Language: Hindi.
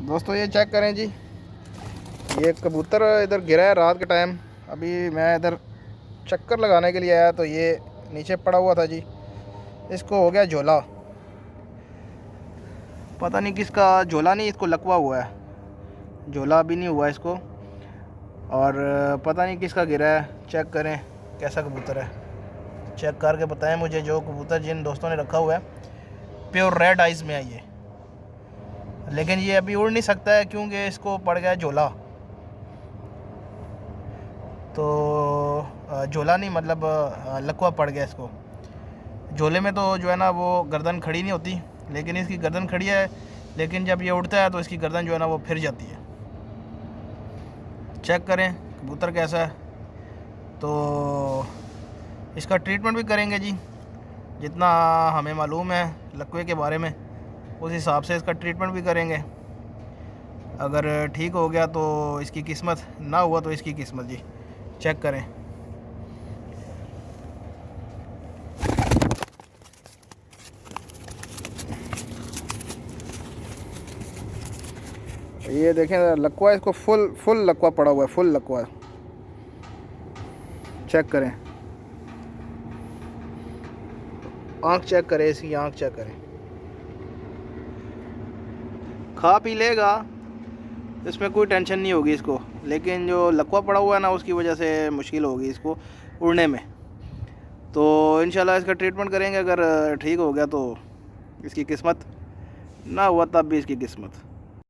दोस्तों ये चेक करें जी, ये कबूतर इधर गिरा है रात के टाइम। अभी मैं इधर चक्कर लगाने के लिए आया तो ये नीचे पड़ा हुआ था जी। इसको हो गया झोला, पता नहीं किसका झोला, नहीं इसको लकवा हुआ है, झोला भी नहीं हुआ इसको। और पता नहीं किसका गिरा है। चेक करें कैसा कबूतर है, चेक करके बताएं मुझे। जो कबूतर जिन दोस्तों ने रखा हुआ है प्योर रेड आइज़ में है ये, लेकिन ये अभी उड़ नहीं सकता है क्योंकि इसको पड़ गया झोला। तो झोला नहीं मतलब लकवा पड़ गया इसको। झोले में तो जो है ना वो गर्दन खड़ी नहीं होती, लेकिन इसकी गर्दन खड़ी है, लेकिन जब ये उड़ता है तो इसकी गर्दन जो है ना वो फिर जाती है। चेक करें कबूतर कैसा है। तो इसका ट्रीटमेंट भी करेंगे जी, जितना हमें मालूम है लकवे के बारे में उस हिसाब से इसका ट्रीटमेंट भी करेंगे। अगर ठीक हो गया तो इसकी किस्मत, ना हुआ तो इसकी किस्मत जी। चेक करें। ये देखें लकवा, इसको फुल लकवा पड़ा हुआ है, फुल लकवा। चेक करें, आँख चेक करें, इसकी आँख चेक करें। खा पी लेगा, इसमें कोई टेंशन नहीं होगी इसको, लेकिन जो लकवा पड़ा हुआ है ना उसकी वजह से मुश्किल होगी इसको उड़ने में। तो इंशाल्लाह इसका ट्रीटमेंट करेंगे। अगर ठीक हो गया तो इसकी किस्मत, ना हुआ तब भी इसकी किस्मत।